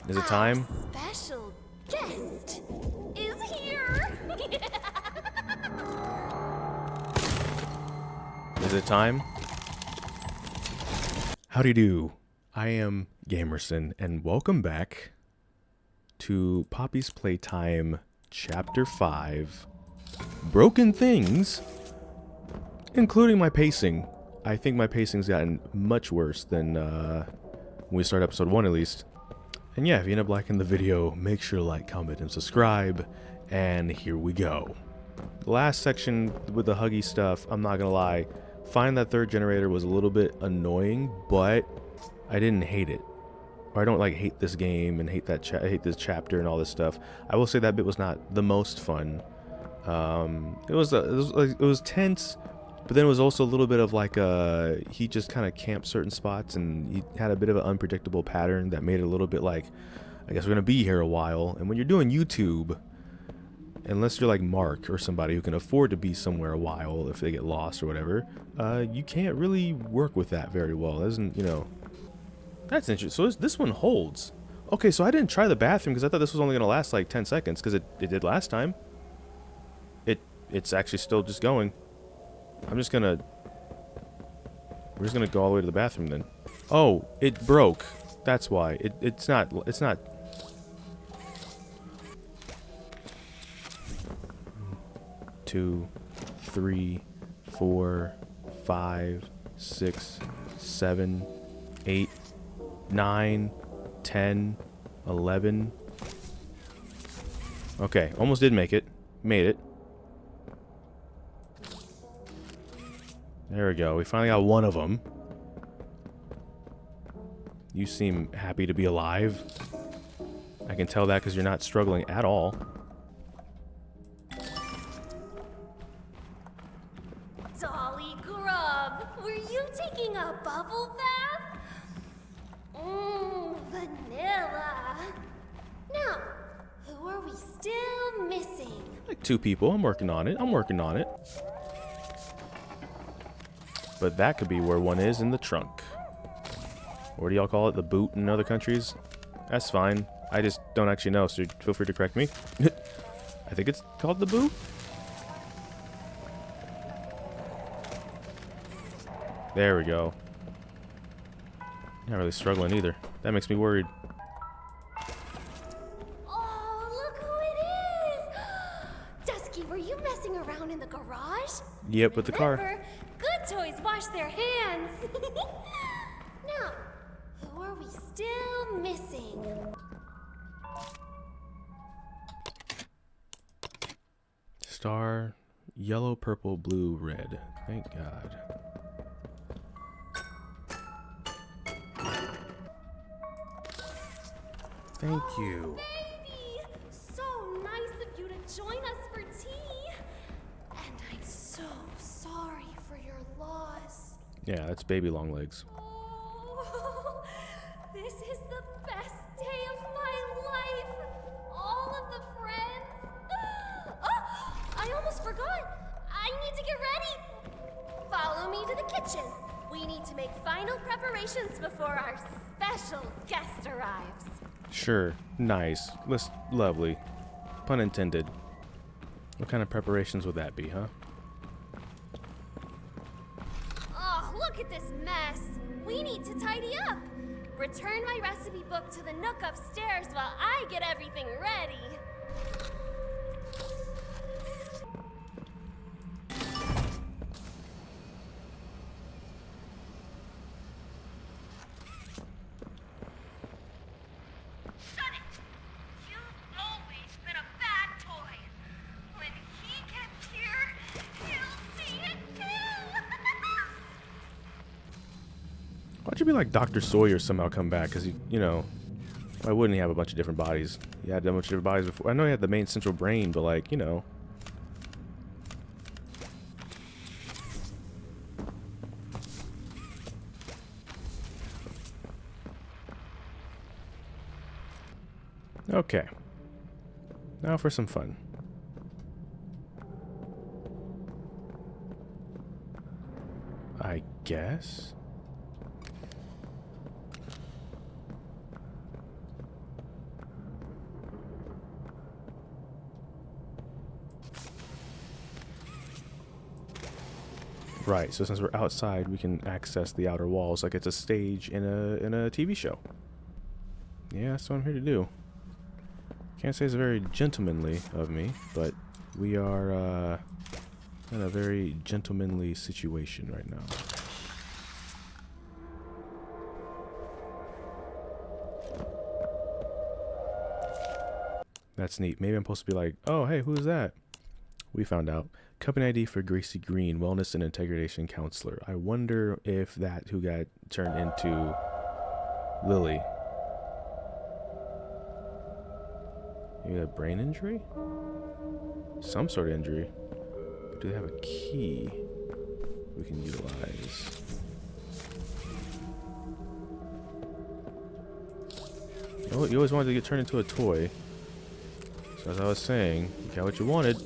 Is it time? Our special guest is here. Is it time? Howdy do. I am Gamerson, and welcome back to Poppy's Playtime Chapter 5, Broken Things, including my pacing. I think my pacing's gotten much worse than when we started episode 1 at least. And yeah, if you end up liking the video, make sure to like, comment, and subscribe. And here we go. The last section with the huggy stuff, I'm not gonna lie, finding that third generator was a little bit annoying, but I didn't hate it. Or I don't like hate this game and hate that hate this chapter and all this stuff. I will say that bit was not the most fun. It was tense, but then it was also a little bit of like he just kind of camped certain spots, and he had a bit of an unpredictable pattern that made it a little bit like, I guess we're gonna be here a while. And when you're doing YouTube, unless you're like Mark or somebody who can afford to be somewhere a while if they get lost or whatever, you can't really work with that very well. It doesn't, you know. That's interesting. So this one holds. Okay, so I didn't try the bathroom because I thought this was only gonna last like 10 seconds because it did last time. It's actually still just going. We're just gonna go all the way to the bathroom then. Oh, it broke. That's why. It's not. 2, 3, 4, 5, 6, 7, 8, 9, 10, 11. Okay, almost did make it. Made it. There we go. We finally got one of them. You seem happy to be alive. I can tell that because you're not struggling at all. Dolly Grub, were you taking a bubble bath? Mmm, vanilla. Now, who are we still missing? Like 2 people. I'm working on it. But that could be where one is, in the trunk. Or do y'all call it the boot in other countries? That's fine. I just don't actually know, so feel free to correct me. I think it's called the boot. There we go. Not really struggling either. That makes me worried. Oh, look who it is! Dusky, were you messing around in the garage? Yep, with the car. Remember, good toys wash their hands. Now, who are we still missing? Star, yellow, purple, blue, red. Thank God. Thank you. Baby! So nice of you to join us for tea. And I'm so sorry for your loss. Yeah, that's baby long legs. Oh, this is the best day of my life. All of the friends. Oh, I almost forgot. I need to get ready. Follow me to the kitchen. We need to make final preparations before our special guest arrives. Sure. Nice. Lovely. Pun intended. What kind of preparations would that be, huh? Oh, look at this mess. We need to tidy up. Return my recipe book to the nook upstairs while I get everything ready. Why'd you be like Dr. Sawyer somehow come back? Because, you know, why wouldn't he have a bunch of different bodies? He had a bunch of different bodies before. I know he had the main central brain, but like, you know. Okay. Now for some fun. I guess. Right, so since we're outside, we can access the outer walls like it's a stage in a TV show. Yeah, that's what I'm here to do. Can't say it's very gentlemanly of me, but we are in a very gentlemanly situation right now. That's neat. Maybe I'm supposed to be like, oh, hey, who's that? We found out. Company ID for Gracie Green, Wellness and Integration Counselor. I wonder if that who got turned into Lily. You got a brain injury? Some sort of injury. Do they have a key we can utilize? You always wanted to get turned into a toy. So as I was saying, you got what you wanted.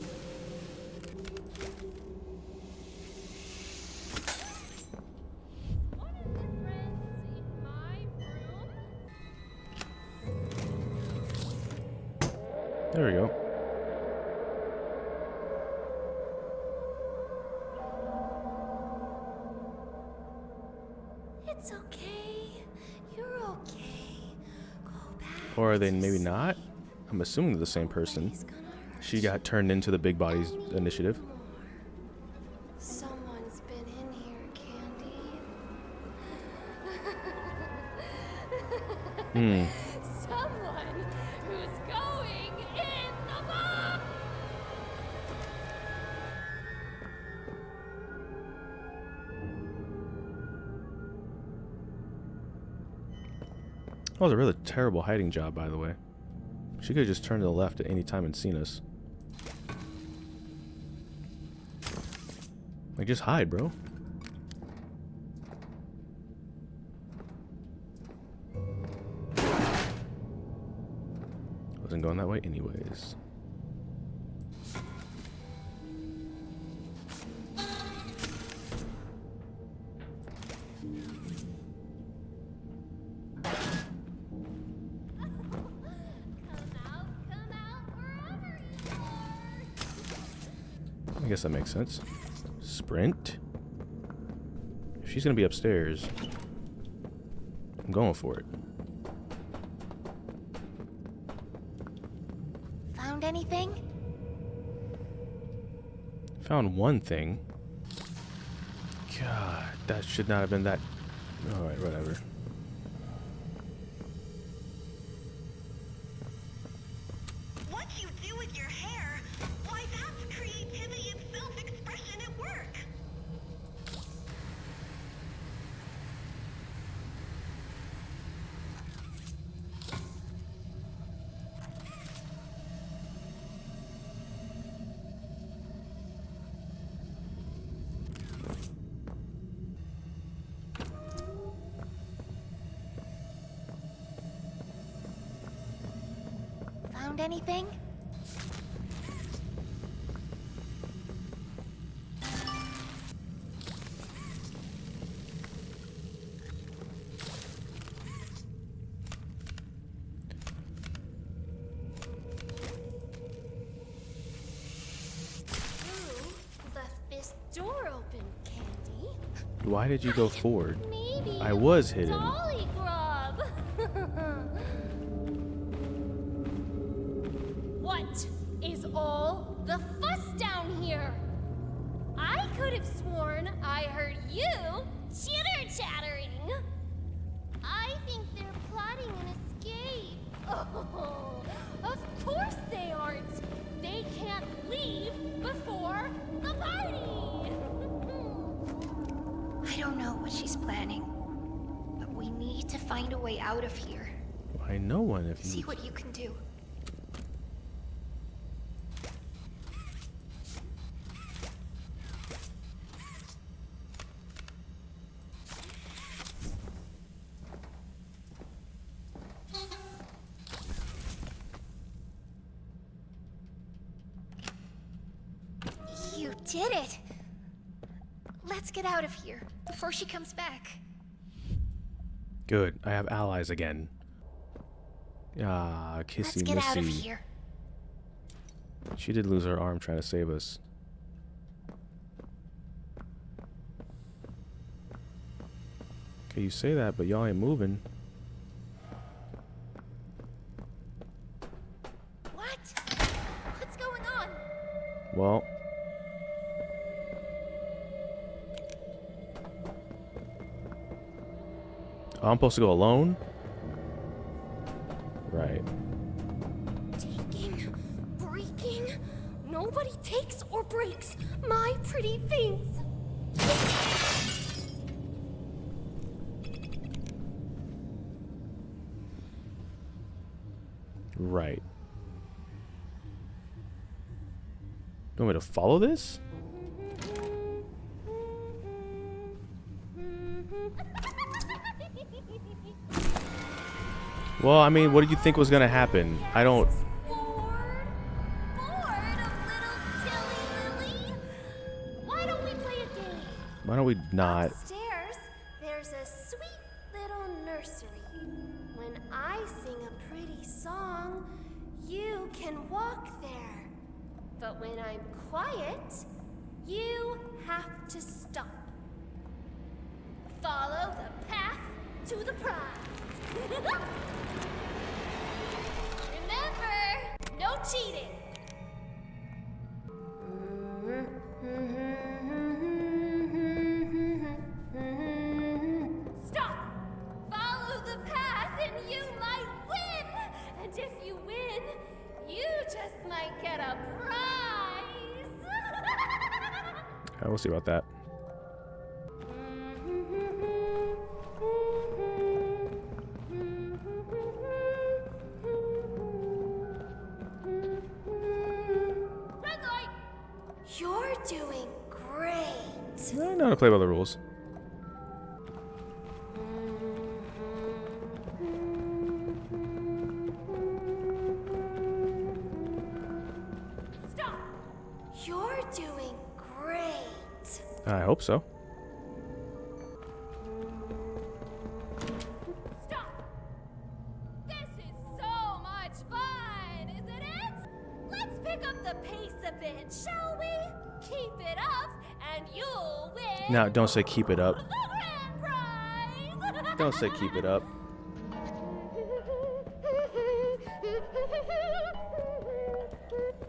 There we go. It's okay. You're okay. Go back. Or are they maybe not? I'm assuming they're the same person. She got turned into the Big Bodies Initiative. Someone's been in here, Candy. Someone who's going in the box. That was a really terrible hiding job, by the way. She could have just turned to the left at any time and seen us. Like, just hide, bro. Wasn't going that way anyways. I guess that makes sense. Sprint? If she's gonna be upstairs, I'm going for it. Found anything? Found one thing. God, that should not have been that. Alright, whatever. What you do with your hair, why that's creativity and self-expression at work. Found anything? Left this door open, Candy. Why did you go forward? Maybe I was hidden. Dolly Grub. What is all the fuss down here? I could have sworn I heard you chitter-chattering. I think they're plotting an escape. Oh, of course they aren't. They can't leave before the party. I don't know what she's planning, but we need to find a way out of here. I know one if See you. what you can do. You did it! Let's get out of here before she comes back. Good. I have allies again. Ah, Let's kissy get out of missy. here. She did lose her arm trying to save us. Okay, you say that, but y'all ain't moving. What? What's going on? Well. Oh, I'm supposed to go alone? Right. Taking, breaking. Nobody takes or breaks my pretty things. Right. You want me to follow this? Well, I mean, what did you think was gonna happen? I don't... Bored of little Tilly Lily? Why don't we play a game? Why don't we not? Upstairs, there's a sweet little nursery. When I sing a pretty song, you can walk there. But when I'm quiet, you have to stop. Follow the path to the prize. Remember, no cheating. Stop! Follow the path and you might win! And if you win, you just might get a prize! We'll see about that. Red light! You're doing great. I know how to play by the rules. Stop! You're doing great. I hope so. Stop! This is so much fun, isn't it? Let's pick up the pace a bit, shall we? Keep it up, and you'll win. Now, don't say keep it up. The grand prize. Don't say keep it up.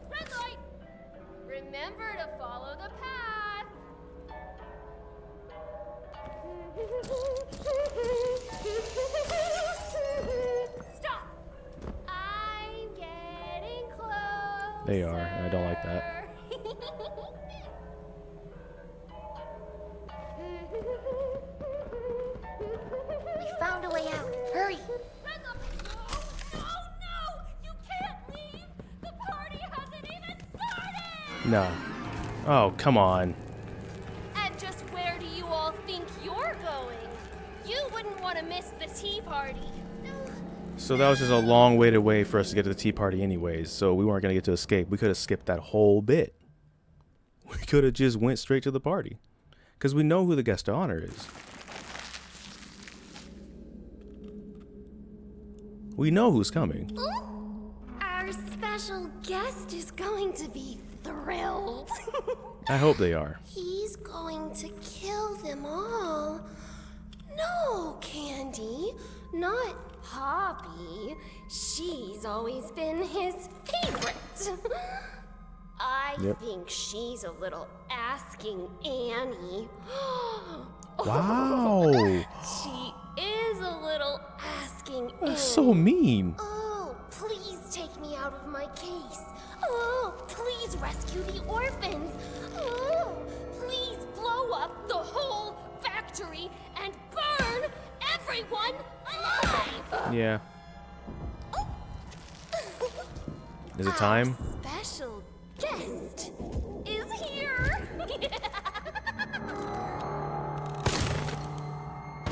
Red light. Remember to follow the path. Stop. I'm getting close. They are, and I don't like that. We found a way out. Hurry. No, you can't leave. The party hasn't even started. No. Oh, come on. And just where do you all think you're going? You wouldn't want to miss the tea party. So that was just a long waited way for us to get to the tea party anyways, so we weren't going to get to escape. We could have skipped that whole bit. We could have just went straight to the party. Because we know who the guest of honor is. We know who's coming. Our special guest is going to be thrilled. I hope they are. He's going to kill them all. No, Candy, not Poppy. She's always been his favorite. I Yep. think she's a little asking Annie. Wow. She is a little asking Annie. That's so mean. Oh, please take me out of my case. Oh, please rescue the orphans. Oh, please blow up the whole factory and burn everyone alive. Yeah. Is it time? Our special guest is here.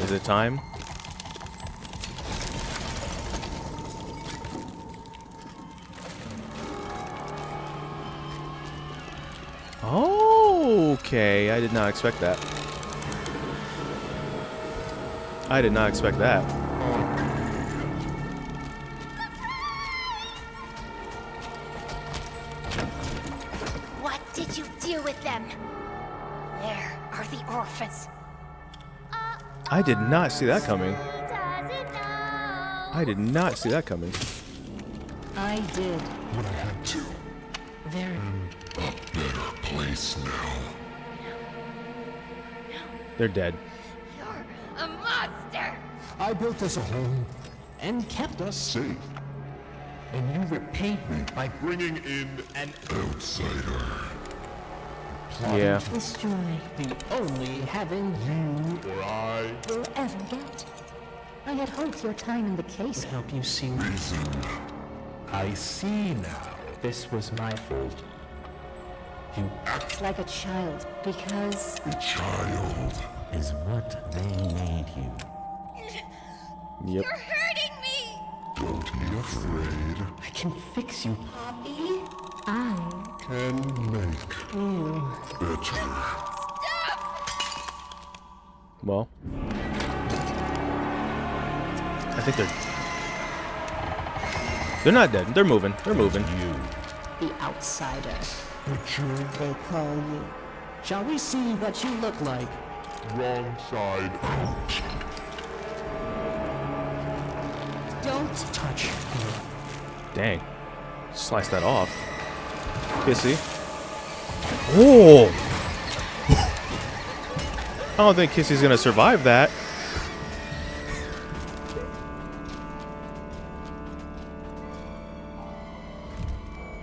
Is it time? Okay, I did not expect that. I did not expect that. What did you do with them? Where are the orphans? I did not see that coming. Doesn't know. I did not see that coming. I did. But I had to. Very. A better place now. They're dead. You're a monster. I built us a home and kept us safe. And you repaid me by bringing in an outsider. Plotting Yeah. to Destroy. be only having you or I Will ever get. I had hoped your time in the case would help you see. reason. I see now. This was my fault. You act Like a child, because a child. Is what they made you. Yep. You're hurting me. Don't be afraid. I can fix you. Poppy. I Can make better. Well, I think they're not dead. They're moving. They're moving. the outsider. Butcher. They call you. Shall we see what you look like? Wrong side out. Don't Touch me. Dang. Slice that off. Kissy. Oh! I don't think Kissy's gonna survive that.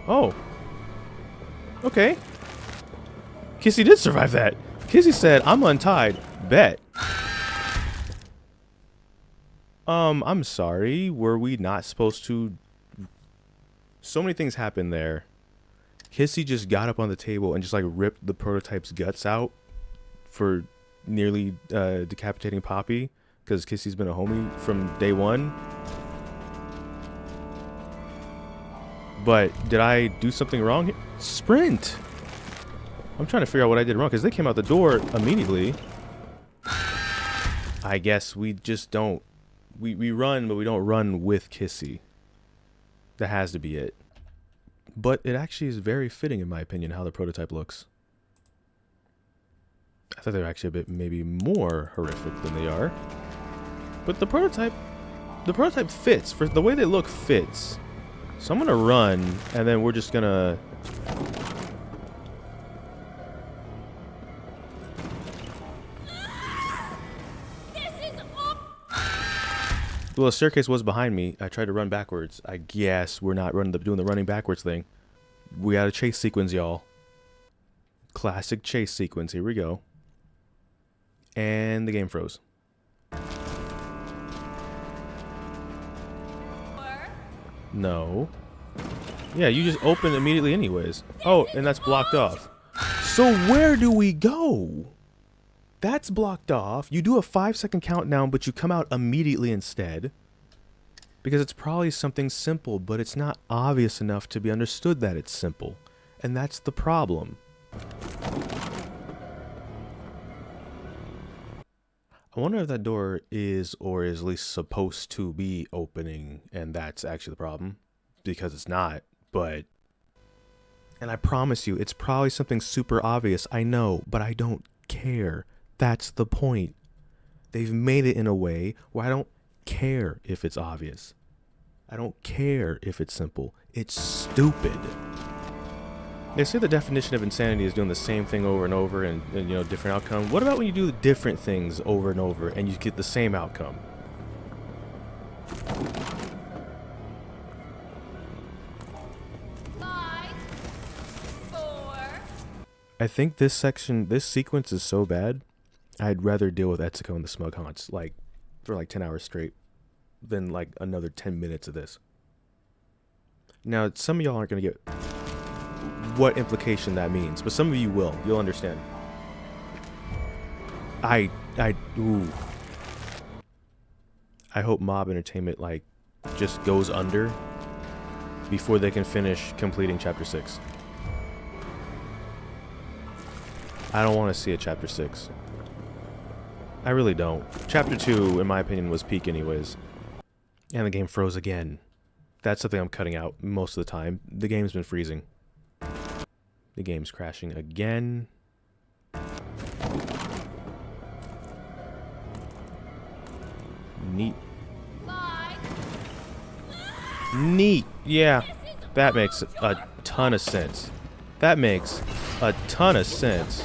Oh. Okay. Kissy did survive that. Kissy said, I'm untied. Bet. I'm sorry. Were we not supposed to... So many things happened there. Kissy just got up on the table and just like ripped the prototype's guts out for nearly decapitating Poppy because Kissy's been a homie from day one. But did I do something wrong here? Sprint! I'm trying to figure out what I did wrong because they came out the door immediately. I guess we just don't... We run, but we don't run with Kissy. That has to be it. But it actually is very fitting, in my opinion, how the prototype looks. I thought they were actually a bit maybe more horrific than they are. But the prototype fits. For the way they look fits. So I'm gonna run, and then we're just gonna... Well, the staircase was behind me. I tried to run backwards. I guess we're not doing the running backwards thing. We got a chase sequence, y'all. Classic chase sequence. Here we go. And the game froze. No. Yeah, you just open immediately anyways. Oh, and that's blocked off. So where do we go? That's blocked off. You do a 5-second countdown, but you come out immediately instead. Because it's probably something simple, but it's not obvious enough to be understood that it's simple. And that's the problem. I wonder if that door is, or is at least supposed to be opening, and that's actually the problem. Because it's not, but... And I promise you, it's probably something super obvious, I know, but I don't care. That's the point. They've made it in a way where I don't care if it's obvious. I don't care if it's simple. It's stupid. They say the definition of insanity is doing the same thing over and over and you know, different outcome. What about when you do different things over and over and you get the same outcome? I think this sequence is so bad, I'd rather deal with Etsuko and the Smug Haunts, like, for like 10 hours straight, than like another 10 minutes of this. Now, some of y'all aren't going to get what implication that means, but some of you will. You'll understand. Ooh. I hope Mob Entertainment, like, just goes under before they can finish completing Chapter 6. I don't want to see a Chapter 6. I really don't. Chapter 2, in my opinion, was peak anyways. And the game froze again. That's something I'm cutting out most of the time. The game's been freezing. The game's crashing again. Neat. Bye. Neat. Yeah. That makes a ton of sense. That makes a ton of sense.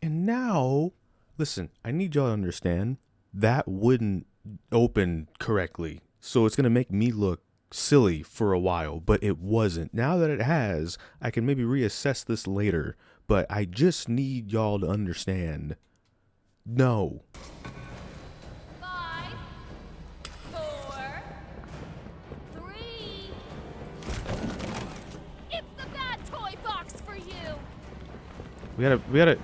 And now, listen, I need y'all to understand that wouldn't open correctly. So it's going to make me look silly for a while, but it wasn't. Now that it has, I can maybe reassess this later, but I just need y'all to understand. No. 5, 4, 3. It's the bad toy box for you. We gotta.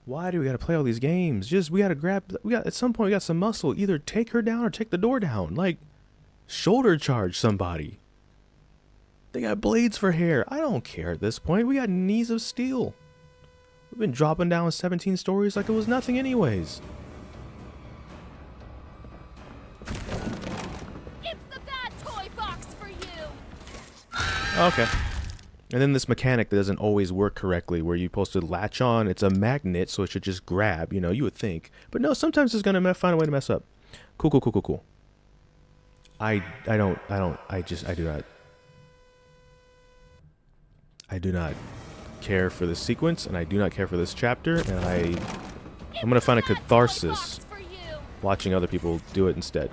Why do we gotta play all these games? Just, we gotta at some point we got some muscle. Either take her down or take the door down. Like, shoulder charge somebody. They got blades for hair. I don't care at this point. We got knees of steel. We've been dropping down 17 stories like it was nothing anyways. It's the bad toy box for you. Okay. And then this mechanic that doesn't always work correctly, where you're supposed to latch on. It's a magnet, so it should just grab. You know, you would think, but no. Sometimes it's gonna find a way to mess up. Cool. I do not care for this sequence, and I do not care for this chapter, and I'm gonna find a catharsis watching other people do it instead.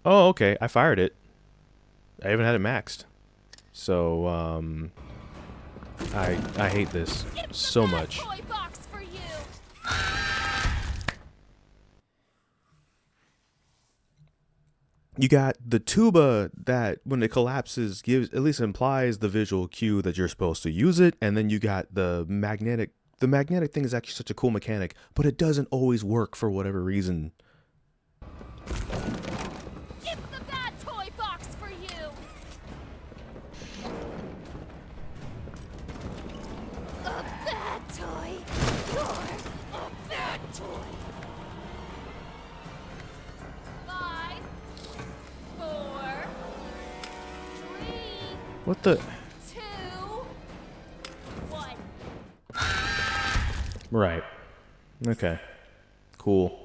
Oh, okay. I fired it. I even had it maxed. So, I hate this so much. You got the tuba that, when it collapses, gives, at least implies the visual cue that you're supposed to use it, and then you got the magnetic. The magnetic thing is actually such a cool mechanic, but it doesn't always work for whatever reason. It's the bad toy box for you. A bad toy. You're a bad toy. 5, 4, 3. What the? 2, 1. Right. Okay. Cool.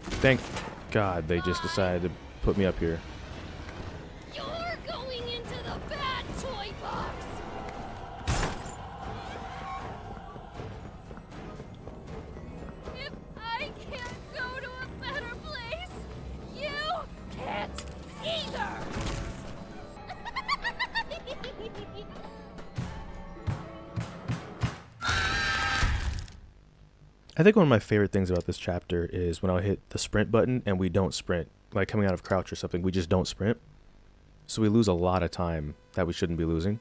Thank God they just decided to put me up here. You're going into the bad toy box. If I can't go to a better place, you can't either. I think one of my favorite things about this chapter is when I hit the sprint button and we don't sprint. Like coming out of crouch or something, we just don't sprint. So we lose a lot of time that we shouldn't be losing.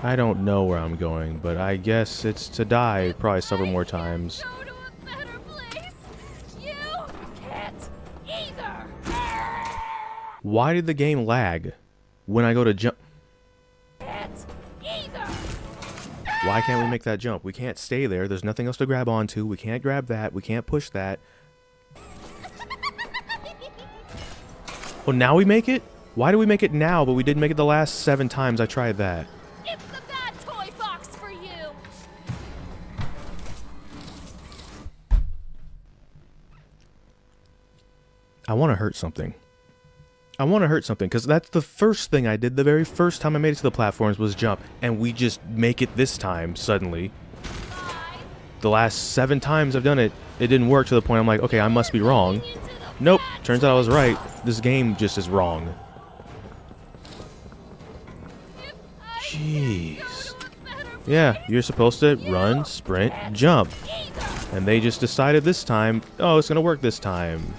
I don't know where I'm going, but I guess it's to die probably several more times. Go to a better place, you can't either. Why did the game lag when I go to jump? Can't either. Why can't we make that jump? We can't stay there. There's nothing else to grab onto. We can't grab that. We can't push that. Well, now we make it? Why do we make it now, but we didn't make it the last 7 times I tried that? It's the bad toy box for you. I want to hurt something. I want to hurt something, because that's the first thing I did the very first time I made it to the platforms was jump, and we just make it this time, suddenly. 5, The last 7 times I've done it, it didn't work to the point I'm like, okay, I must be wrong. Nope, turns out I was right. This game just is wrong. Jeez. Yeah, you're supposed to run, sprint, jump. And they just decided this time, oh, it's gonna work this time.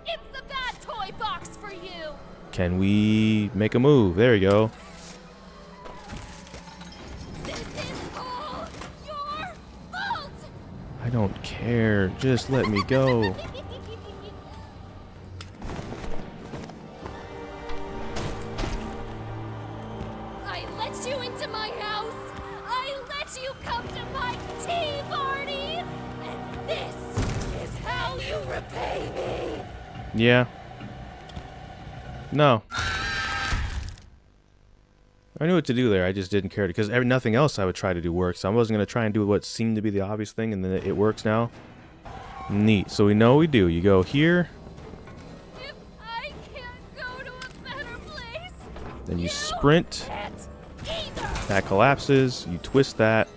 It's the bad toy box for you. Can we make a move? There you go. This is all your fault. I don't care. Just let me go. I let you into my house. I let you come to my tea party. And this is how you repay me. Yeah. No. I knew what to do there. I just didn't care because nothing else I would try to do works. So I wasn't gonna try and do what seemed to be the obvious thing, and then it works now. Neat. So we know what we do. You go here, If I can't go to a better place, then you sprint. can't either. That collapses. You twist that.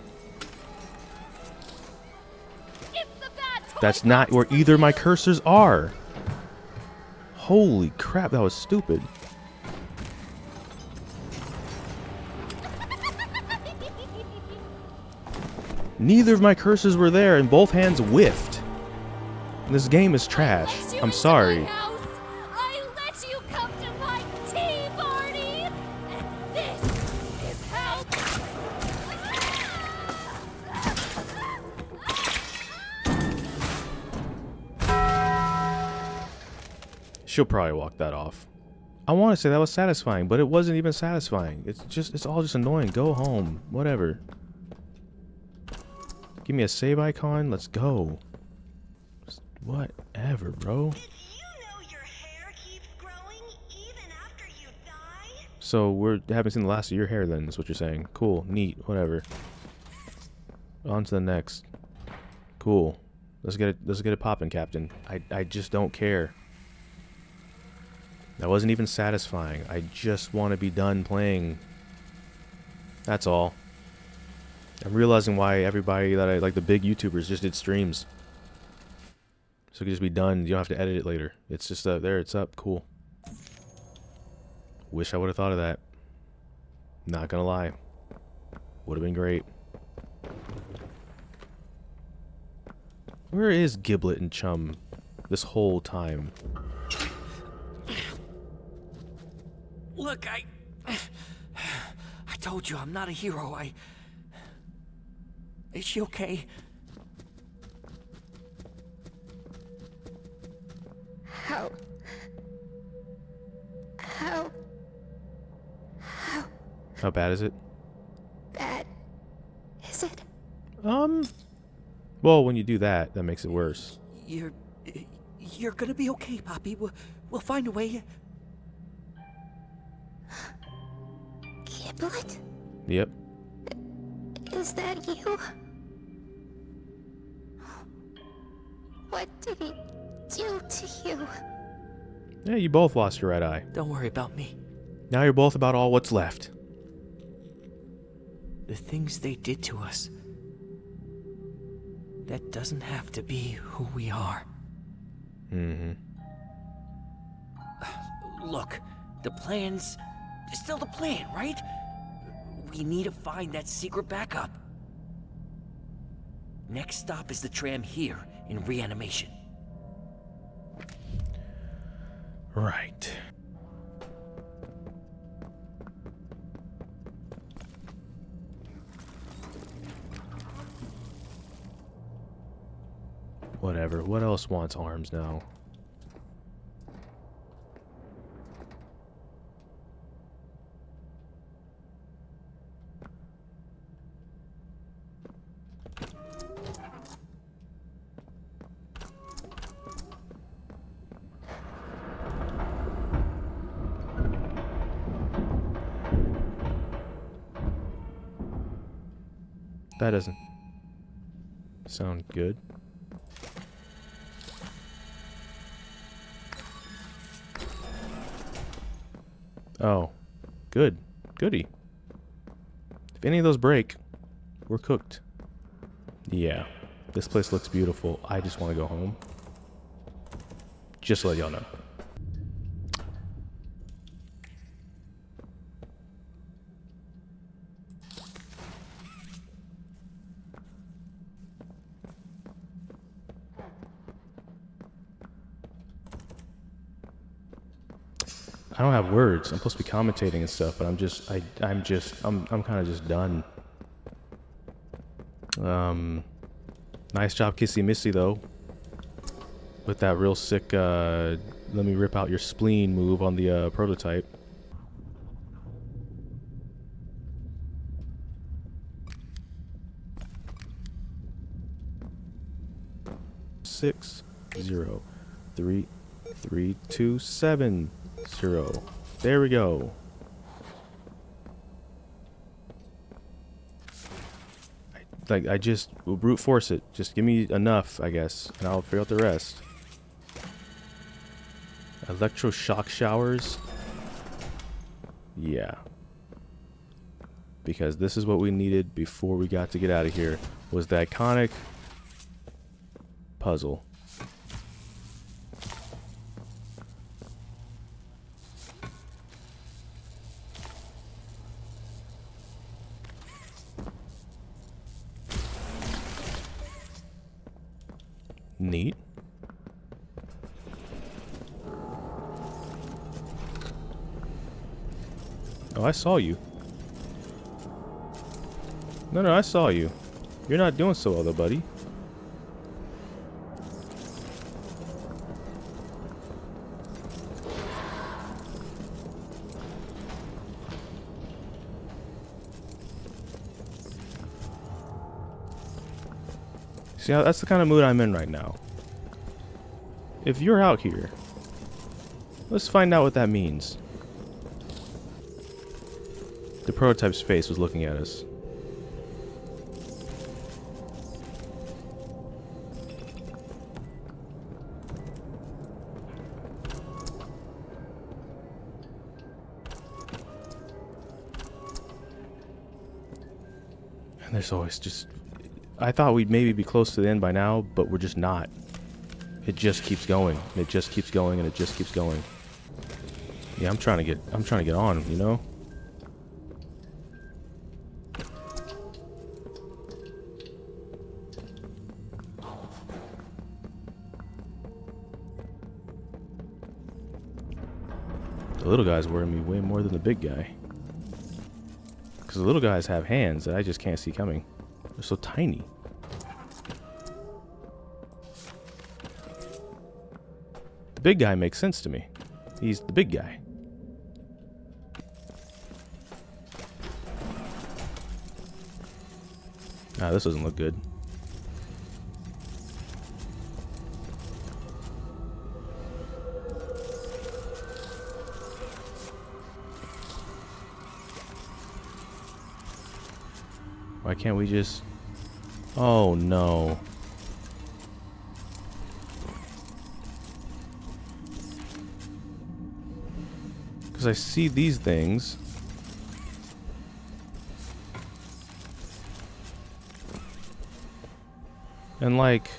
If the bad toy That's not where either of my cursors are. Holy crap! That was stupid. Neither of my cursors were there, and both hands whiffed. And this game is trash. Let you I'm into sorry. my house. I let you come to my tea party, and this is how. She'll probably walk that off. I want to say that was satisfying, but it wasn't even satisfying. It's all just annoying. Go home. Whatever. Give me a save icon. Let's go. Just whatever, bro. Did you know your hair keeps growing even after you die? So we haven't seen the last of your hair then, is what you're saying. Cool. Neat. Whatever. On to the next. Cool. Let's get it popping, Captain. I just don't care. That wasn't even satisfying. I just want to be done playing. That's all. I'm realizing why everybody that I like, the big YouTubers, just did streams. So it could just be done. You don't have to edit it later. It's just there. It's up. Cool. Wish I would have thought of that. Not gonna lie. Would have been great. Where is Giblet and Chum this whole time? Look, I told you I'm not a hero. Is she okay? How? How bad is it? Bad is it? Well, when you do that, that makes it worse. You're gonna be okay, Poppy. We'll find a way. Giblet? Yep. Is that you? What did he do to you? Yeah, you both lost your right eye. Don't worry about me. Now you're both about all what's left. The things they did to us. That doesn't have to be who we are. Mm-hmm. Look, the plan's still the plan, right? We need to find that secret backup. Next stop is the tram here in reanimation. Right. Whatever. What else wants arms now? That doesn't sound good. Oh, good. Goody. If any of those break, we're cooked. Yeah, this place looks beautiful. I just want to go home. Just to let y'all know. I don't have words. I'm supposed to be commentating and stuff, but I'm kind of just done. Nice job, Kissy Missy, though. With that real sick, let me rip out your spleen move on the prototype. Six, 0, 3, 3, 2, 7, 0. There we go. like, I just will brute force it. Just give me enough, I guess, and I'll figure out the rest. Electroshock showers. Yeah. Because this is what we needed before we got to get out of here. Was the iconic puzzle. Neat. Oh, I saw you. No, I saw you. You're not doing so well, though, buddy. See, that's the kind of mood I'm in right now. If you're out here, let's find out what that means. The prototype's face was looking at us. And there's always just... I thought we'd maybe be close to the end by now, but we're just not. It just keeps going. It just keeps going, and it just keeps going. Yeah, I'm trying to get on, you know? The little guy's worrying me way more than the big guy. Because the little guys have hands that I just can't see coming. They're so tiny. The big guy makes sense to me. He's the big guy. Ah, this doesn't look good. Why can't we just... Oh, no. Because I see these things. And like...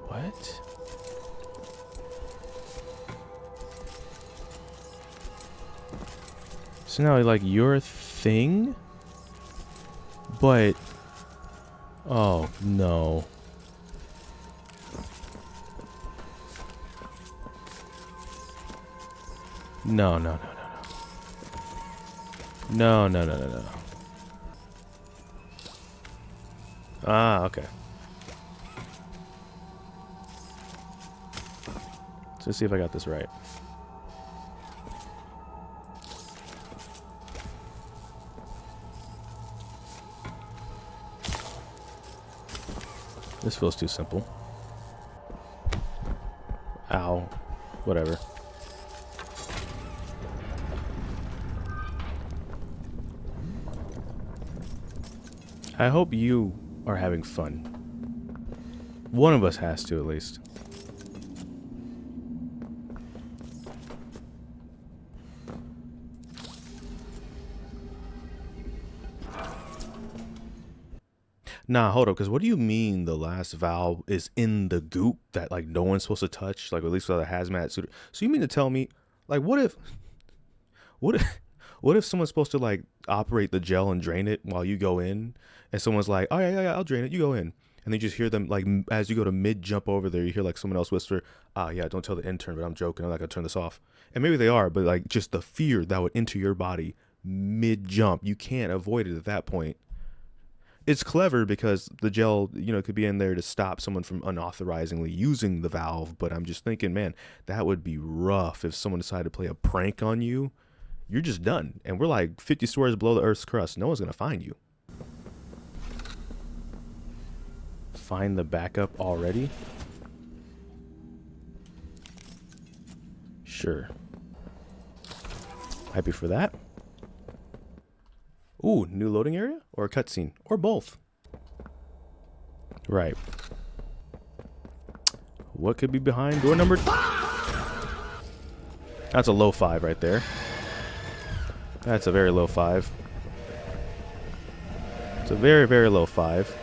What? So now, like, your thing? But... Oh, no. No, no, no, no, no. No, no, no, no, no. Ah, okay. Let's see if I got this right. This feels too simple. Ow. Whatever. I hope you are having fun. One of us has to, at least. Nah, hold up, because what do you mean the last valve is in the goop that, like, no one's supposed to touch? Like, at least without a hazmat suit. So you mean to tell me, like, what if someone's supposed to, like, operate the gel and drain it while you go in, and someone's like, oh, yeah, I'll drain it, you go in. And they just hear them, like, as you go to mid-jump over there, you hear, like, someone else whisper, yeah, don't tell the intern, but I'm joking, I'm not going to turn this off. And maybe they are, but, like, just the fear that would enter your body mid-jump, you can't avoid it at that point. It's clever because the gel, you know, could be in there to stop someone from unauthorizingly using the valve, but I'm just thinking, man, that would be rough if someone decided to play a prank on you. You're just done. And we're like 50 stories below the Earth's crust. No one's going to find you. find the backup already? Sure. Happy for that. Ooh, new loading area? Or a cutscene? Or both? Right. What could be behind door number... That's a low 5 right there. That's a very low 5. It's a very, very low 5.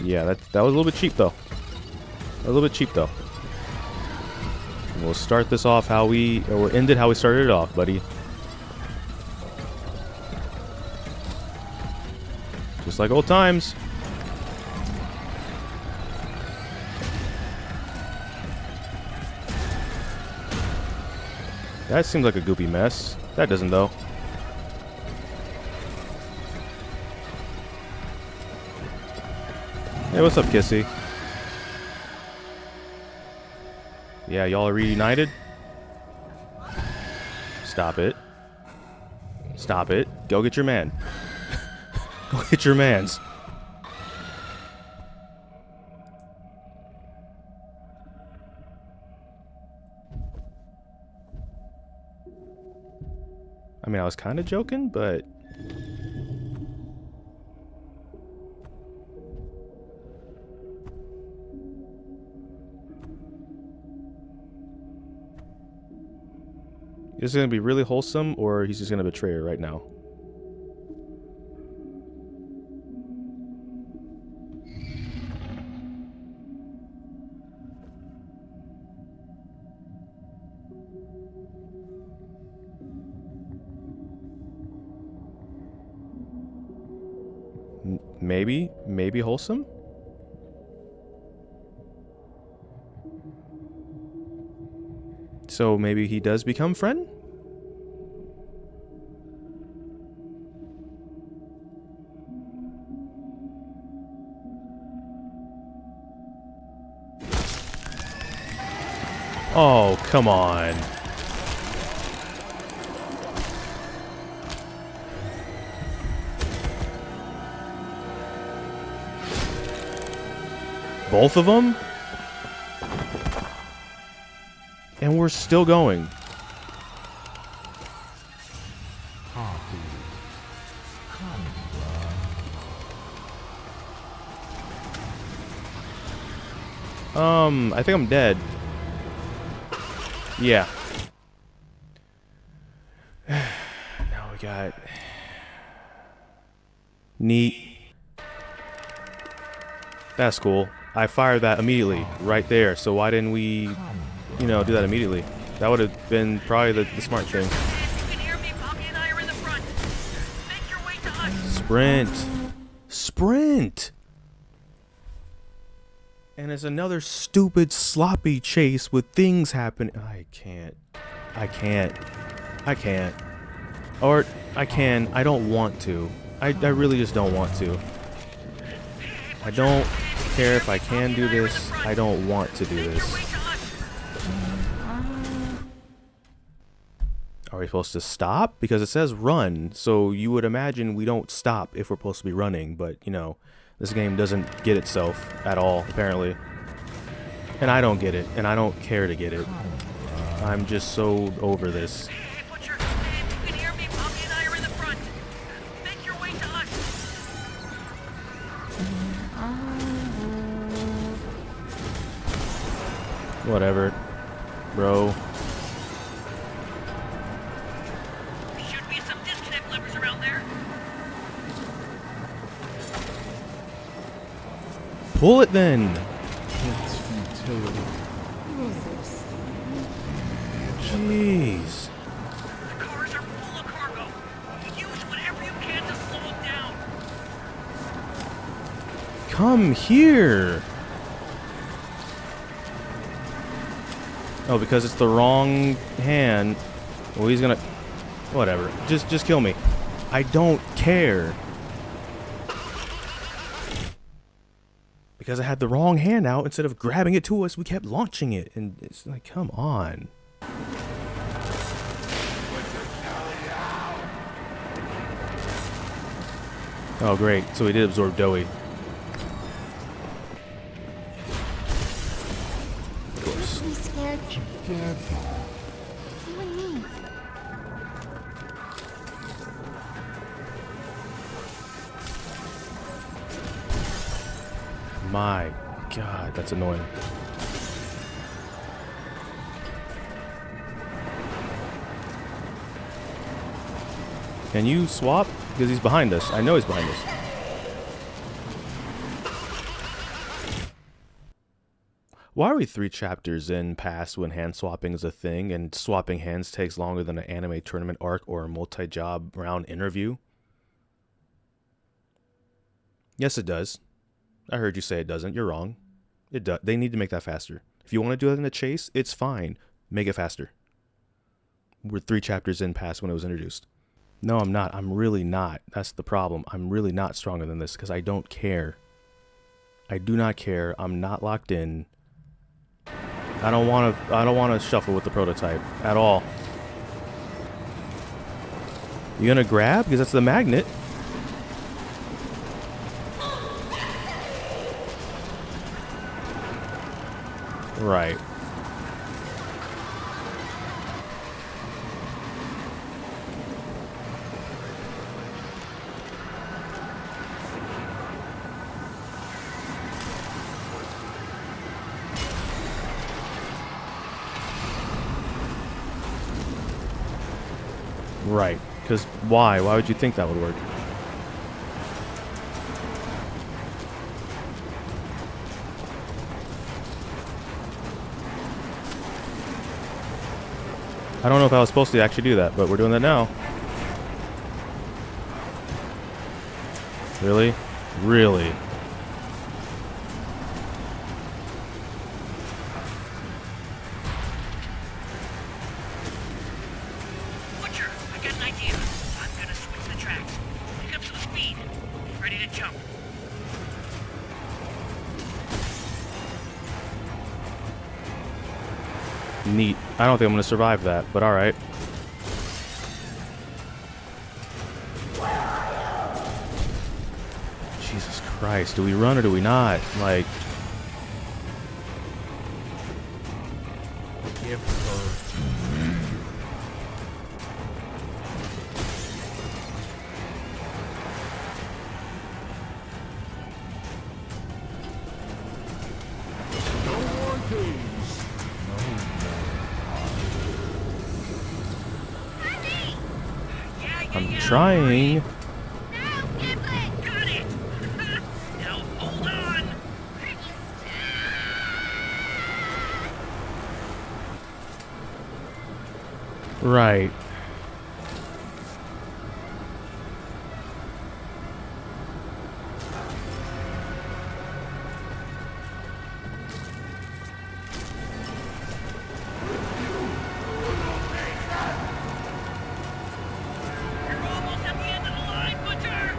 Yeah, that was a little bit cheap, though. A little bit cheap, though. And we'll start this off how we... Or we'll end it how we started it off, buddy. Just like old times. That seems like a goopy mess. That doesn't, though. Hey, what's up, Kissy? Yeah, y'all are reunited? Stop it. Stop it. Go get your man. Go get your mans. I mean, I was kind of joking, but... Is it going to be really wholesome, or he's just going to betray her right now? Maybe wholesome? So maybe he does become friend? Oh, come on. Both of them? And we're still going. I think I'm dead. Yeah. Now we got... Neat. That's cool. I fired that immediately, right there. So why didn't we, you know, do that immediately? That would have been probably the smart thing. Sprint. Sprint! And it's another stupid, sloppy chase with things happen. I can't. Or, I can. I don't want to. I really just don't want to. I don't care if I can do this. I don't want to do this. Are we supposed to stop? Because it says run, so you would imagine we don't stop if we're supposed to be running, but, you know, this game doesn't get itself at all, apparently. And I don't get it, and I don't care to get it. I'm just so over this. Whatever, bro. Should be some disconnect levers around there. Pull it then. It's futility. Jeez. The cars are full of cargo. Use whatever you can to slow them down. Come here. Oh, because it's the wrong hand. Well, he's gonna... Whatever. Just kill me. I don't care. Because I had the wrong hand out. Instead of grabbing it to us, we kept launching it. And it's like, come on. Oh, great. So he did absorb Doughy. Of course. Be scared. Together. You and me. My God, that's annoying. Can you swap? Because he's behind us. I know he's behind us. Why are we 3 chapters in past when hand swapping is a thing and swapping hands takes longer than an anime tournament arc or a multi-job round interview? Yes, it does. I heard you say it doesn't. You're wrong. It does. They need to make that faster. If you want to do that in a chase, it's fine. Make it faster. We're 3 chapters in past when it was introduced. No, I'm not. I'm really not. That's the problem. I'm really not stronger than this because I don't care. I do not care. I'm not locked in. I don't want to shuffle with the prototype at all. You gonna grab? Because that's the magnet. Right. Right. Because why? Why would you think that would work? I don't know if I was supposed to actually do that, but we're doing that now. Really? Really? Butcher, I got an idea. I'm gonna switch the tracks. Pick up some speed. Ready to jump. Neat. I don't think I'm going to survive that, but alright. Jesus Christ. Do we run or do we not? Like... Give her to me. No more games. I'm trying. Now, Gimlet! Got it! Now hold on! Right. You're almost at the end of the line, Butcher!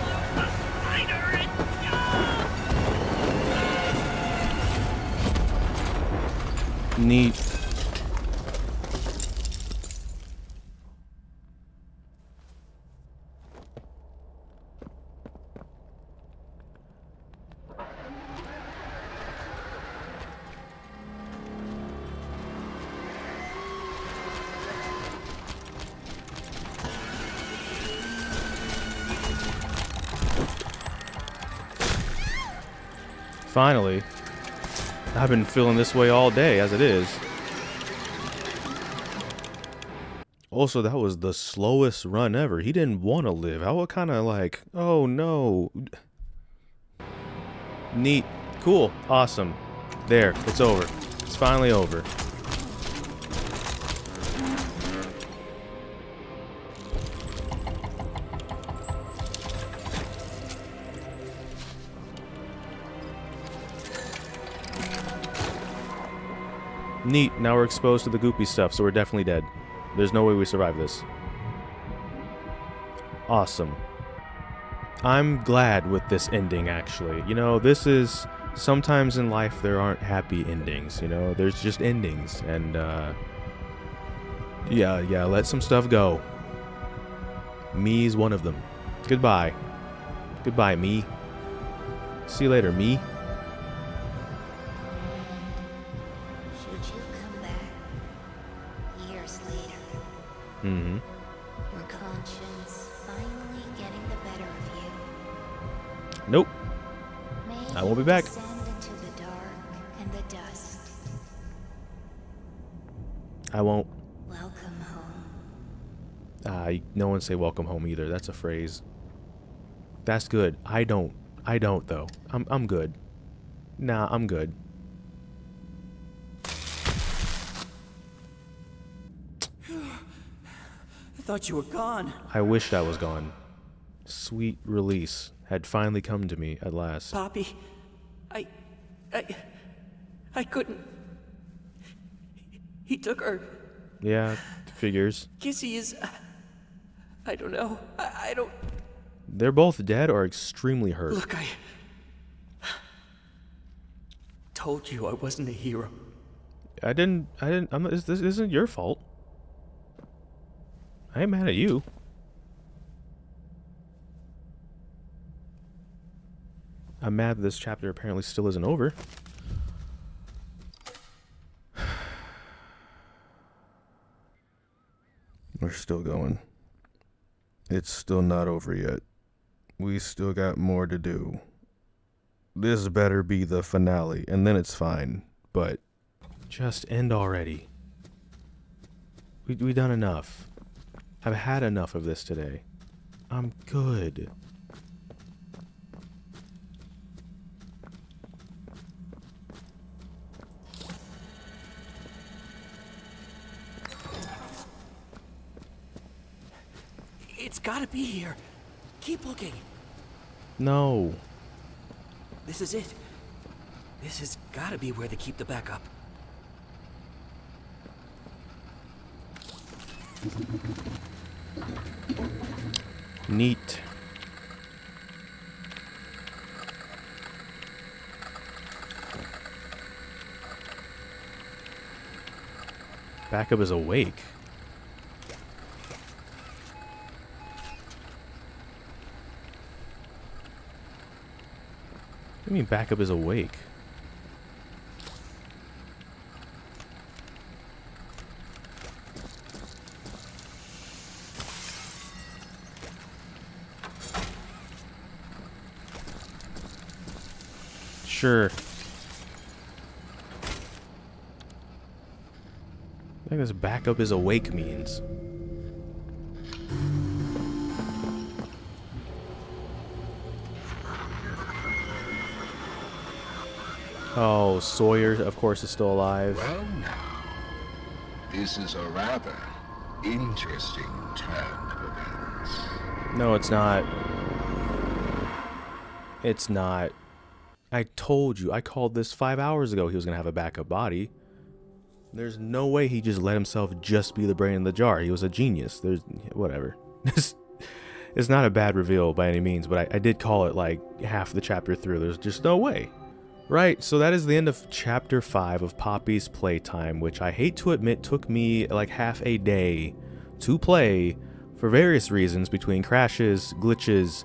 Close the spider and jump! Neat. Finally. I've been feeling this way all day as it is. Also, that was the slowest run ever. He didn't want to live. How kind of like, oh no. Neat. Cool. Awesome. There. It's over. It's finally over. Neat. Now we're exposed to the goopy stuff, so we're definitely dead. There's no way we survive this. Awesome. I'm glad with this ending, actually. You know, this is... Sometimes in life there aren't happy endings, you know? There's just endings, and, yeah, let some stuff go. Me's one of them. Goodbye. Goodbye, me. See you later, me. Should you come back years later, Mm-hmm. your conscience finally getting the better of you, Nope. may I won't be you back. descend into the dark and the dust. I won't. Welcome home. No one say welcome home either. That's a phrase. That's good. I don't though. I'm good. Nah, I'm good. I thought you were gone. I wished I was gone. Sweet release had finally come to me at last. Poppy, I couldn't. He took her. Yeah, figures. Kissy is. I don't know. I don't. They're both dead or extremely hurt. Look, I told you I wasn't a hero. I'm not, this isn't your fault. I ain't mad at you. I'm mad that this chapter apparently still isn't over. We're still going. It's still not over yet. We still got more to do. This better be the finale, and then it's fine. But just end already. We done enough. I've had enough of this today. I'm good. It's gotta be here. Keep looking. No. This is it. This has gotta be where they keep the backup. Neat. Backup is awake. What do you mean backup is awake? Sure. I think this backup is awake means. Oh, Sawyer, of course, is still alive. Well now, this is a rather interesting turn of events. No, it's not. It's not. I told you. I called this 5 hours ago he was going to have a backup body. There's no way he just let himself just be the brain in the jar. He was a genius. There's... whatever. It's not a bad reveal by any means, but I did call it like half the chapter through. There's just no way. Right, so that is the end of chapter 5 of Poppy's Playtime, which I hate to admit took me like half a day to play for various reasons, between crashes, glitches,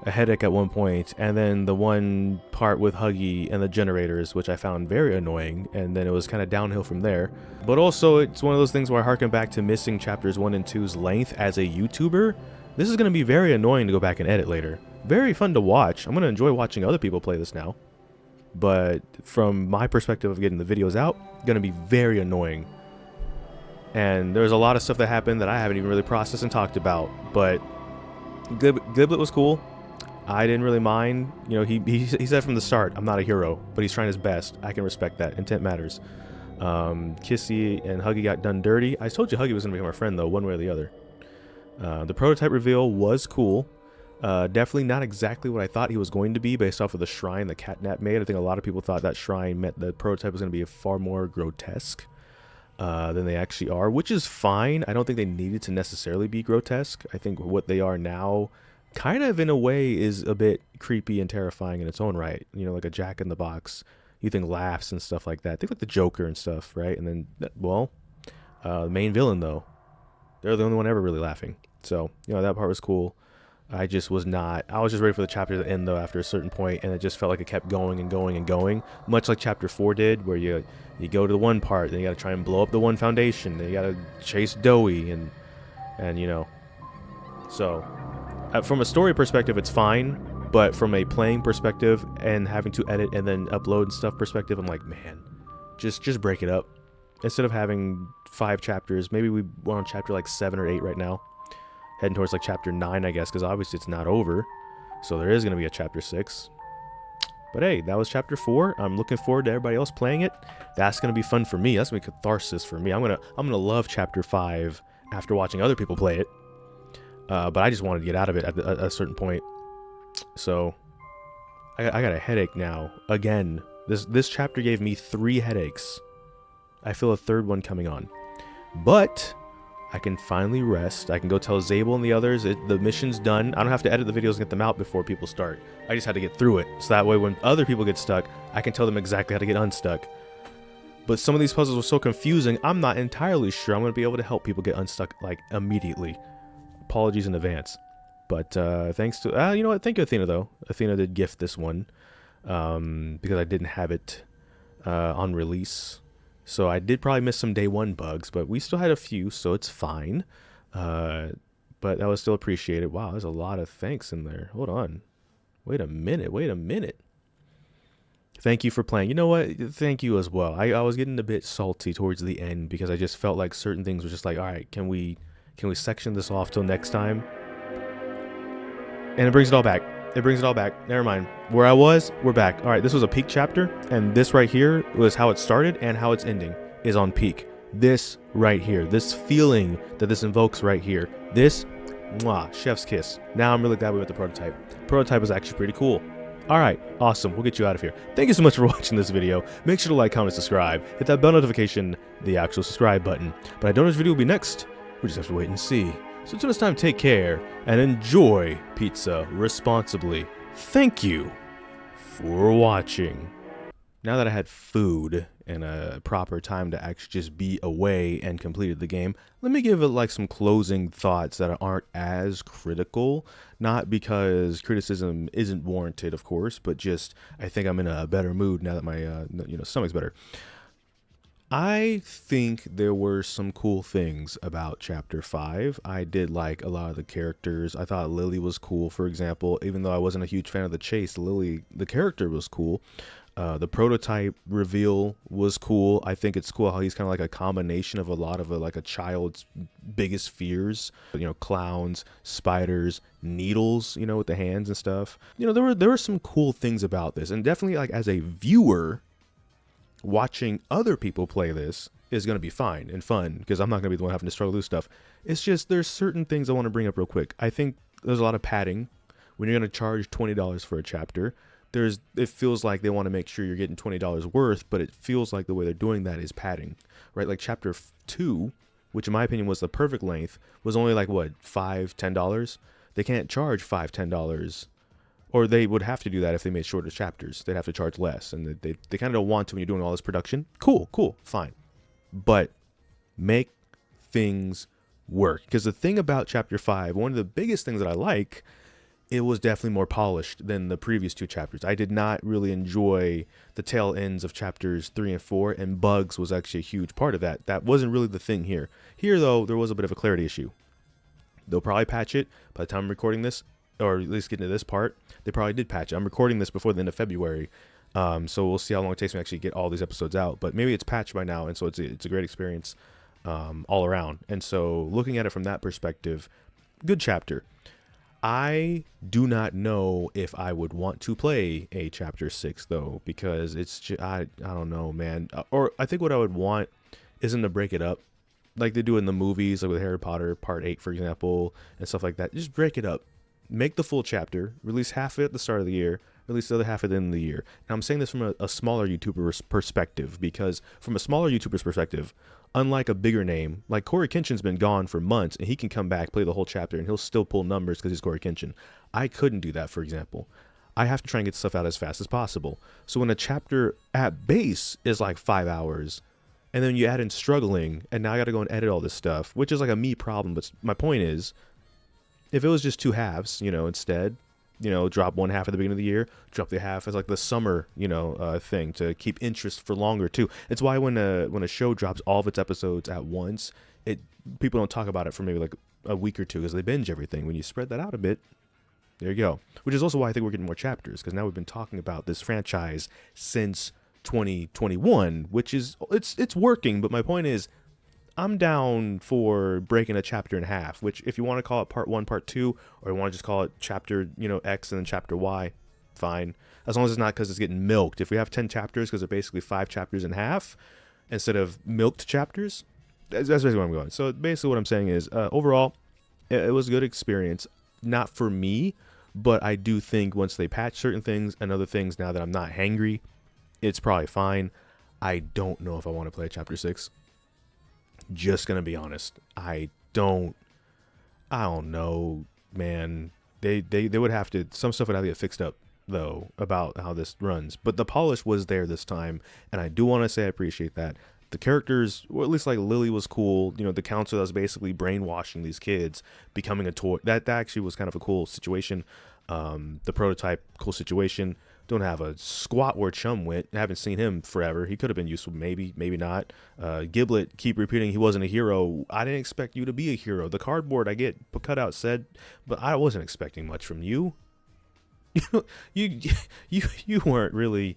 a headache at one point, and then the one part with Huggy and the generators, which I found very annoying, and then it was kind of downhill from there. But also, it's one of those things where I harken back to missing chapters 1 and 2's length as a YouTuber. This is going to be very annoying to go back and edit later. Very fun to watch. I'm going to enjoy watching other people play this now. But from my perspective of getting the videos out, going to be very annoying. And there's a lot of stuff that happened that I haven't even really processed and talked about. But Giblet was cool. I didn't really mind. You know, he said from the start, I'm not a hero, but he's trying his best. I can respect that. Intent matters. Kissy and Huggy got done dirty. I told you Huggy was going to become our friend, though, one way or the other. The prototype reveal was cool. Definitely not exactly what I thought he was going to be based off of the shrine that Catnap made. I think a lot of people thought that shrine meant the prototype was going to be far more grotesque than they actually are, which is fine. I don't think they needed to necessarily be grotesque. I think what they are now kind of in a way is a bit creepy and terrifying in its own right. You know, like a Jack-in-the-Box, you think laughs and stuff like that. Think like the Joker and stuff, right? And then, well, the main villain, though, they're the only one ever really laughing. So, you know, that part was cool. I just was not. I was just ready for the chapter to end though after a certain point, and it just felt like it kept going and going and going, much like chapter 4 did, where you go to the one part, then you got to try and blow up the one foundation, then you got to chase Doey, and you know. So, from a story perspective, it's fine, but from a playing perspective and having to edit and then upload and stuff perspective, I'm like, man, just break it up. Instead of having 5 chapters, maybe we're on chapter like 7 or 8 right now. Heading towards like chapter 9, I guess, because obviously it's not over. So there is going to be a chapter 6. But hey, that was chapter 4. I'm looking forward to everybody else playing it. That's going to be fun for me. That's going to be catharsis for me. I'm gonna love chapter 5 after watching other people play it. But I just wanted to get out of it at a certain point. So I got a headache now. Again, this chapter gave me 3 headaches. I feel a third one coming on. But I can finally rest. I can go tell Zabel and the others the mission's done. I don't have to edit the videos and get them out before people start. I just had to get through it. So that way when other people get stuck, I can tell them exactly how to get unstuck. But some of these puzzles were so confusing, I'm not entirely sure I'm going to be able to help people get unstuck like immediately. Apologies in advance. But thanks to... you know what? Thank you, Athena, though. Athena did gift this one because I didn't have it on release. So I did probably miss some day 1 bugs, but we still had a few, so it's fine. But that was still appreciated. Wow, there's a lot of thanks in there. Hold on. Wait a minute. Thank you for playing. You know what? Thank you as well. I was getting a bit salty towards the end because I just felt like certain things were just like, all right, can we section this off till next time? And it brings it all back. Never mind. Where I was, we're back. All right, this was a peak chapter, and this right here was how it started and how it's ending is on peak. This right here, this feeling that this invokes right here, this, mwah, chef's kiss. Now I'm really glad we went the prototype. Prototype was actually pretty cool. All right, awesome. We'll get you out of here. Thank you so much for watching this video. Make sure to like, comment, subscribe. Hit that bell notification, the actual subscribe button. But I don't know which video will be next. We just have to wait and see. So until this time, take care and enjoy pizza responsibly. Thank you for watching. Now that I had food and a proper time to actually just be away and completed the game, let me give it like some closing thoughts that aren't as critical. Not because criticism isn't warranted, of course, but just I think I'm in a better mood now that my stomach's better. I think there were some cool things about chapter 5. I did like a lot of the characters. I thought Lily was cool, for example. Even though I wasn't a huge fan of the chase, Lily, the character, was cool. The prototype reveal was cool. I think it's cool how he's kind of like a combination of a lot of like a child's biggest fears. You know, clowns, spiders, needles, you know, with the hands and stuff. You know, there were some cool things about this. And definitely like as a viewer, watching other people play this is going to be fine and fun because I'm not going to be the one having to struggle through stuff. It's just there's certain things I want to bring up real quick. I think there's a lot of padding when you're going to charge $20 for a chapter. It feels like they want to make sure you're getting $20 worth, but it feels like the way they're doing that is padding, right? Like chapter 2, which in my opinion was the perfect length, was only like what, $5, $10? They can't charge $5, $10. Or they would have to do that if they made shorter chapters. They'd have to charge less. And they kind of don't want to when you're doing all this production. Cool, fine. But make things work. Because the thing about chapter 5, one of the biggest things that I like, it was definitely more polished than the previous 2 chapters. I did not really enjoy the tail ends of chapters 3 and 4. And bugs was actually a huge part of that. That wasn't really the thing here. Here, though, there was a bit of a clarity issue. They'll probably patch it by the time I'm recording this. Or at least getting to this part, they probably did patch it. I'm recording this before the end of February, so we'll see how long it takes me to actually get all these episodes out. But maybe it's patched by now, and so it's a great experience all around. And so looking at it from that perspective, good chapter. I do not know if I would want to play a chapter 6 though, because it's just, I don't know, man. Or I think what I would want isn't to break it up like they do in the movies, like with Harry Potter Part 8, for example, and stuff like that. Just break it up. Make the full chapter, release half of it at the start of the year, release the other half at the end of the year. And I'm saying this from a smaller YouTuber's perspective, because from a smaller YouTuber's perspective, unlike a bigger name, like Corey Kenshin's been gone for months, and he can come back, play the whole chapter, and he'll still pull numbers because he's Corey Kenshin. I couldn't do that, for example. I have to try and get stuff out as fast as possible. So when a chapter at base is like 5 hours, and then you add in struggling, and now I got to go and edit all this stuff, which is like a me problem, but my point is, If it was just 2 halves, instead, drop one half at the beginning of the year, drop the half as like the summer, thing to keep interest for longer too. It's why when a show drops all of its episodes at once, people don't talk about it for maybe like a week or two because they binge everything. When you spread that out a bit, there you go. Which is also why I think we're getting more chapters, because now we've been talking about this franchise since 2021, which is it's working. But my point is, I'm down for breaking a chapter in half, which if you want to call it part 1, part 2, or you want to just call it chapter, X and then chapter Y, fine. As long as it's not because it's getting milked. If we have 10 chapters because they're basically 5 chapters in half instead of milked chapters, that's basically where I'm going. So basically what I'm saying is, overall, it was a good experience. Not for me, but I do think once they patch certain things and other things, now that I'm not hangry, it's probably fine. I don't know if I want to play chapter 6. Just gonna be honest. I don't know, man. They would have to, some stuff would have to get fixed up though about how this runs. But the polish was there this time, and I do want to say I appreciate that. The characters, or at least like Lily was cool. The counselor that was basically brainwashing these kids, becoming a toy. That actually was kind of a cool situation. The prototype, cool situation. Don't have a squat where Chum went. Haven't seen him forever. He could have been useful, maybe not. Giblet keep repeating he wasn't a hero. I didn't expect you to be a hero. The cardboard I get cut out said, but I wasn't expecting much from you. You weren't really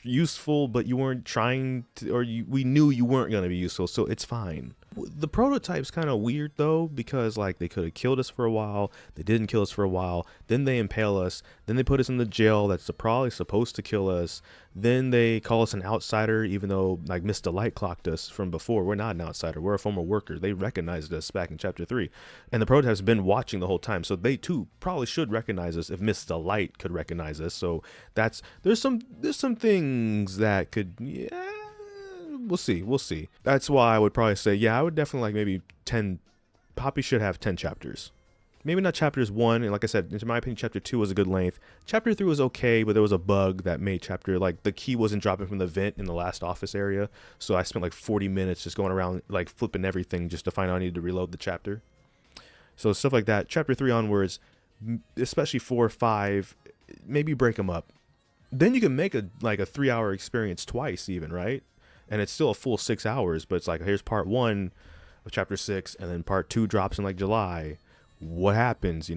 useful, but you weren't trying to, or we knew you weren't going to be useful, so it's fine. The prototype's kind of weird though, because like they could have killed us for a while, they didn't kill us for a while, then they impale us, then they put us in the jail that's probably supposed to kill us, then they call us an outsider, even though like Miss Delight clocked us from before. We're not an outsider, we're a former worker. They recognized us back in chapter 3, and the prototype's been watching the whole time, so they too probably should recognize us if Miss Delight could recognize us. So there's some things that could, yeah, we'll see. That's why I would probably say, yeah, I would definitely like maybe 10. Poppy should have 10 chapters. Maybe not chapters 1, and like I said, in my opinion, chapter 2 was a good length. Chapter 3 was okay, but there was a bug that made chapter, like the key wasn't dropping from the vent in the last office area, so I spent like 40 minutes just going around like flipping everything just to find out I needed to reload the chapter. So stuff like that. Chapter 3 onwards, especially 4, 5, maybe break them up. Then you can make a 3-hour experience twice even, right? And it's still a full 6 hours, but it's like, here's part 1 of chapter 6, and then part 2 drops in like July. What happens,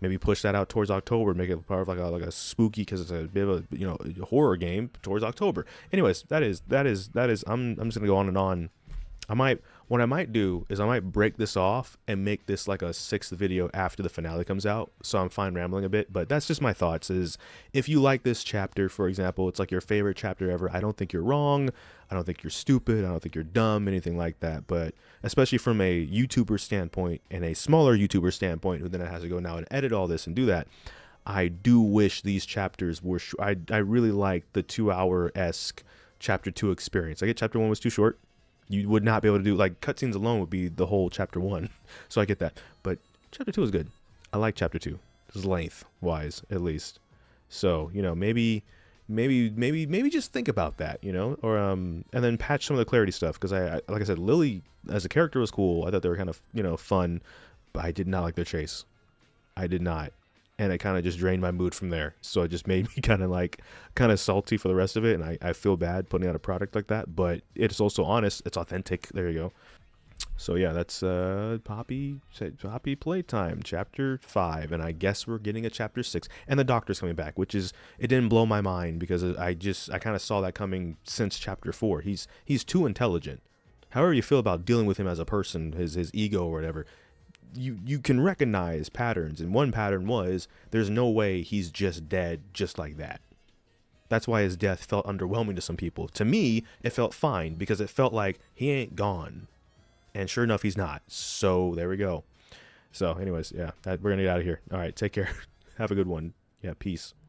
Maybe push that out towards October, make it part of like a spooky, because it's a bit of a horror game towards October. Anyways, that is I'm just gonna go on and on. What I might do is I might break this off and make this like a 6th video after the finale comes out, so I'm fine rambling a bit, but that's just my thoughts. Is if you like this chapter, for example, it's like your favorite chapter ever, I don't think you're wrong, I don't think you're stupid, I don't think you're dumb, anything like that. But especially from a YouTuber standpoint and a smaller YouTuber standpoint, who then has to go now and edit all this and do that, I do wish these chapters were I really like the 2-hour-esque chapter 2 experience. I get chapter 1 was too short. You would not be able to do, like, cutscenes alone would be the whole chapter 1. So I get that. But chapter 2 is good. I like chapter 2. Just length-wise, at least. So, maybe just think about that, or and then patch some of the clarity stuff, because I like I said, Lily as a character was cool. I thought they were kind of, fun, but I did not like their chase. I did not. And it kind of just drained my mood from there. So it just made me kind of salty for the rest of it. And I feel bad putting out a product like that, but it's also honest. It's authentic. There you go. So yeah, that's Poppy Playtime, chapter 5. And I guess we're getting a chapter 6. And the doctor's coming back, which is, it didn't blow my mind, because I kind of saw that coming since chapter 4. He's too intelligent. However you feel about dealing with him as a person, his ego or whatever, you can recognize patterns, and one pattern was, there's no way he's just dead just like that. That's why his death felt underwhelming to some people. To me, it felt fine, because it felt like he ain't gone, and sure enough, he's not. So there we go. So anyways, yeah, we're gonna get out of here. All right, take care. Have a good one. Yeah, peace.